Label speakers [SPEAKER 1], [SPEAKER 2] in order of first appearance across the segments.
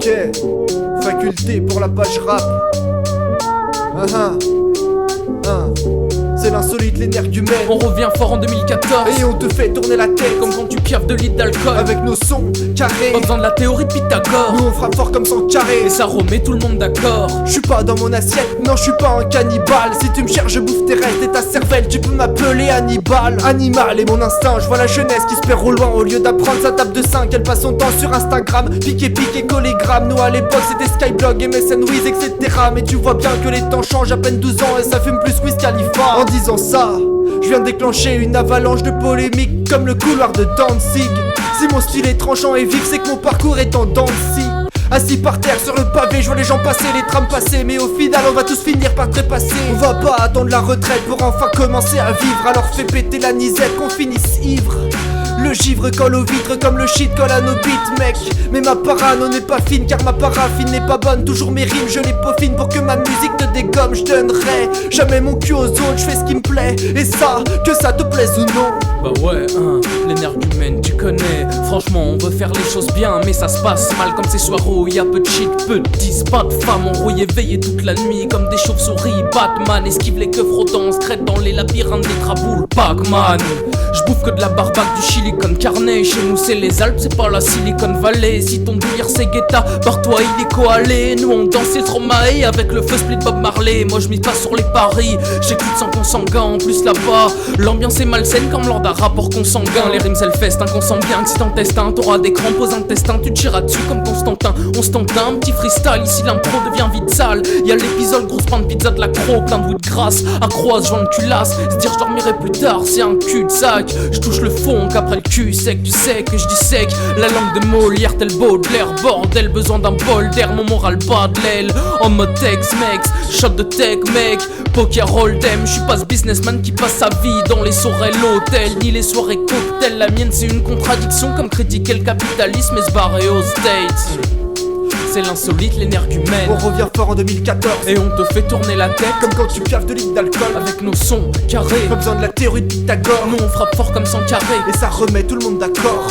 [SPEAKER 1] Ok, faculté pour la page rap. C'est l'insolite, l'énergumène.
[SPEAKER 2] On revient fort en 2014
[SPEAKER 1] et on te fait tourner la tête
[SPEAKER 2] comme quand tu piaffes 2 litres d'alcool.
[SPEAKER 1] Avec nos sons carrés,
[SPEAKER 2] pas besoin de la théorie de Pythagore.
[SPEAKER 1] Nous on frappe fort comme 100 carrés.
[SPEAKER 2] Et ça remet tout le monde d'accord.
[SPEAKER 1] Je suis pas dans mon assiette, non je suis pas un cannibale. Si tu me cherches je bouffe tes restes et ta cervelle. Tu peux m'appeler Hannibal. Animal et mon instinct, je vois la jeunesse qui se perd au loin. Au lieu d'apprendre sa table de 5, elle passe son temps sur Instagram. Piqué, collégramme. Nous à l'époque c'était Skyblog, MSN, Wiz, etc. Mais tu vois bien que les temps changent, à peine 12 ans et ça fume plus Wiz Khalifa. En disant ça, je viens de déclencher une avalanche de polémiques comme le couloir de Danzig. Si mon style est tranchant et vif, c'est que mon parcours est en dents de scie. Assis par terre sur le pavé, je vois les gens passer, les trams passer. Mais au final on va tous finir par trépasser. On va pas attendre la retraite pour enfin commencer à vivre. Alors fais péter la nisette qu'on finisse ivre. Le givre colle aux vitres comme le shit colle à nos beats mec. Mais ma parano n'est pas fine car ma paraffine n'est pas bonne. Toujours mes rimes je les peaufine pour que ma musique te dégomme. Je donnerai jamais mon cul aux autres, je fais ce qui me plaît. Et ça, que ça te plaise ou non.
[SPEAKER 2] Bah ouais, l'énergumène tu connais. Franchement on veut faire les choses bien, mais ça se passe mal comme ces soirs où y a peu de shit, peu de 10, pas de femmes embrouillées, veillées toute la nuit comme des chauves-souris. Batman esquive les keufs rotants, secrète dans les labyrinthes des traboules. Pac-Man, j'bouffe que de la barbaque, du Silicon Carnet. Chez nous c'est les Alpes, c'est pas la Silicon Valley. Si ton délire c'est Guetta, barre-toi il est koalé. Nous on dansait le Stromae avec le feu split Bob Marley. Moi je mise pas sur les paris, j'écoute sans consanguin. En plus là-bas, l'ambiance est malsaine comme lors d'un rapport consanguin. Les rimes self-fest, qu'on sent bien que si t'en testes un, t'auras des crampes aux intestins. Tu te tireras dessus comme Constantin. On se tente un petit freestyle, ici l'impro devient vite sale. Y'a l'épisode grosse pain de pizza de l'accro, plein de de grâce, accroise, joint de culasse. Se dire je dormirai plus tard, c'est un cul-de-sac. Je touche le fond qu'après le cul sec. Tu sais que je dissèque la langue de Molière tel Baudelaire. Bordel, besoin d'un bol d'air, mon moral bat de l'aile. En mode Tex-Mex, shot de tech mec. Poker Hold'em, je suis pas ce businessman qui passe sa vie dans les soirées l'hôtel, ni les soirées cocktails. La mienne c'est une contradiction comme critiquer le capitalisme et se barrer aux States. C'est l'insolite, l'énergumène.
[SPEAKER 1] On revient fort en 2014
[SPEAKER 2] et on te fait tourner la tête
[SPEAKER 1] comme quand tu piaffes 2 litres d'alcool.
[SPEAKER 2] Avec nos sons carrés,
[SPEAKER 1] pas besoin de la théorie de Pythagore.
[SPEAKER 2] Nous on frappe fort comme 100 carrés
[SPEAKER 1] et ça remet tout le monde d'accord.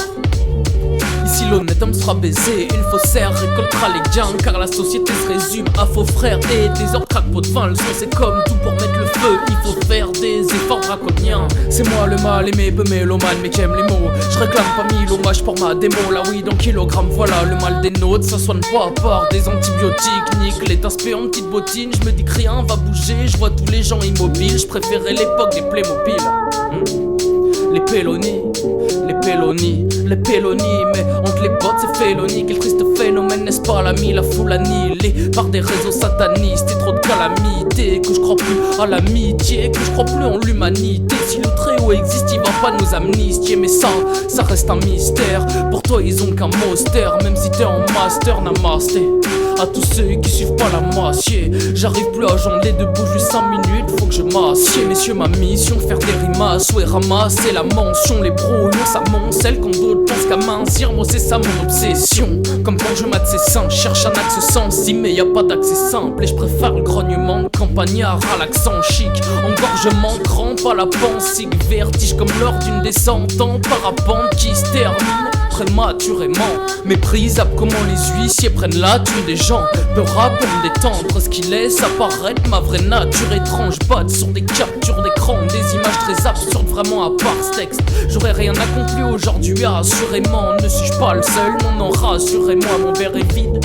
[SPEAKER 2] Ici l'honnête homme sera baisé, une faussaire récoltera les gains. Car la société se résume à faux frères et des heures crack pot de vin. Le son c'est comme tout pour mettre le feu, il faut faire des efforts draconiens. C'est moi le mal aimé, peu mélomane mais qui aime les mots. Je réclame pas 1000 hommages pour ma démo. La weed en kilogramme, voilà le mal des nôtres. Ça soigne pas à part des antibiotiques. Nique les aspects en petite bottine. Je me dis que rien va bouger, je vois tous les gens immobiles. Je préférais l'époque des Playmobil. Les Pélonis, les Pélonis, les Pélonis. Mais entre les bottes c'est félonie. Quel triste phénomène, n'est-ce pas l'ami? La foule annihilée par des réseaux satanistes et trop de calamités. Que je crois plus à l'amitié, que je crois plus en l'humanité. Si le Très-Haut existe, il va pas nous amnistier. Mais ça reste un mystère. Pour toi ils ont qu'un monster. Même si t'es en master, namasté. À tous ceux qui suivent pas la moitié, j'arrive plus à jongler debout juste 5 minutes, faut que je m'assieds. Messieurs, ma mission, faire des rimas, ouais, ramasser la mention. Les brouillons, ça m'ancelle quand d'autres pensent qu'à mincir. Moi c'est ça mon obsession, comme quand je mate ses seins, cherche un axe sensible mais y a pas d'accès simple. Et je préfère le grognement de campagnard à l'accent chic. Engorgement, crampe à la pensée, vertige comme lors d'une descente en parapente qui se termine prématurément. Méprisable comment les huissiers prennent la thune des gens. Peura pour me détendre, ce qui laisse apparaître ma vraie nature étrange. Batte sur des captures d'écran, des images très absurdes vraiment à part ce texte. J'aurais rien accompli aujourd'hui assurément. Ne suis-je pas le seul? Non, rassurez-moi, mon verre est vide.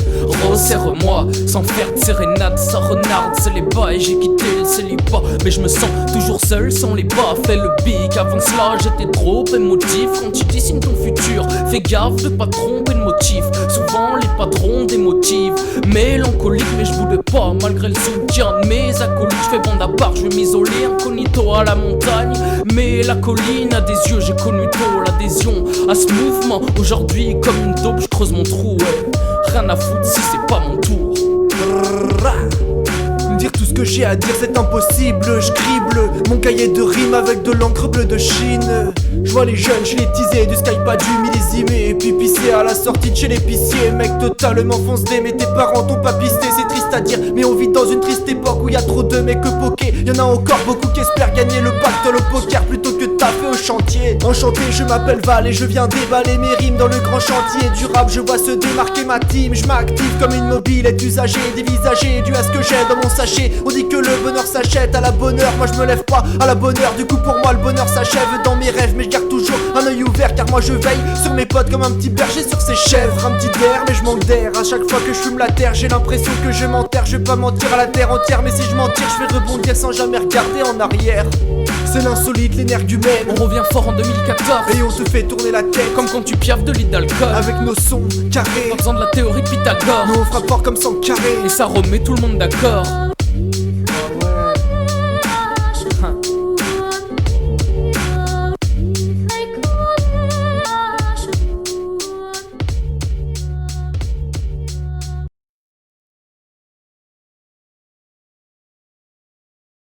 [SPEAKER 2] Resserre-moi, sans faire de sérénade, ça renarde, c'est les bas et j'ai quitté le célibat. Mais je me sens toujours seul sans les bas, fais le bic. Avant cela j'étais trop émotif. Quand tu dessines ton futur, fais gaffe de pas tromper de motif. Souvent les patrons démotivent. Mélancolique mais je boude pas malgré le soutien de mes acolytes. Je fais bande à part, je vais m'isoler incognito à la montagne. Mais la colline a des yeux, j'ai connu tôt l'adhésion à ce mouvement. Aujourd'hui comme une taupe je creuse mon trou, ouais. Rien à foutre si c'est pas mon tour.
[SPEAKER 1] Me dire tout ce que j'ai à dire c'est impossible. Je crible mon cahier de rimes avec de l'encre bleue de Chine. Je vois les jeunes, je les teasé, du Skype pas du millésimé. Et puis pisser à la sortie de chez l'épicier. Mec totalement foncé, mais tes parents t'ont pas pisté. C'est triste à dire, mais on vit dans une triste époque où y a trop de mecs poké. Y'en a encore beaucoup qui espèrent gagner le pactole au poker plutôt que de taper au chantier. Enchanté, je m'appelle Val et je viens déballer mes rimes dans le grand chantier du rap. Je vois se démarquer ma team, je m'active comme une mobilette usagée, dévisagée, dû à ce que j'ai dans mon sachet. On dit que le bonheur s'achète à la bonne heure, moi je me lève pas à la bonne heure. Du coup pour moi le bonheur s'achève dans mes rêves, mais je garde toujours un œil ouvert car moi je veille sur mes potes comme un petit berger sur ses chèvres. Un petit air mais je manque d'air, à chaque fois que je fume la terre j'ai l'impression que je m'enterre. Je vais pas mentir à la terre entière, mais si je m'en tire je vais rebondir sans jamais regarder en arrière. C'est l'insolite, l'énergumène.
[SPEAKER 2] On revient fort en 2014
[SPEAKER 1] et on te fait tourner la tête
[SPEAKER 2] comme quand tu piaffes de litre d'alcool.
[SPEAKER 1] Avec nos sons carrés,
[SPEAKER 2] en faisant de la théorie de Pythagore.
[SPEAKER 1] nous on frappe fort comme 100 carrés
[SPEAKER 2] et ça remet tout le monde d'accord.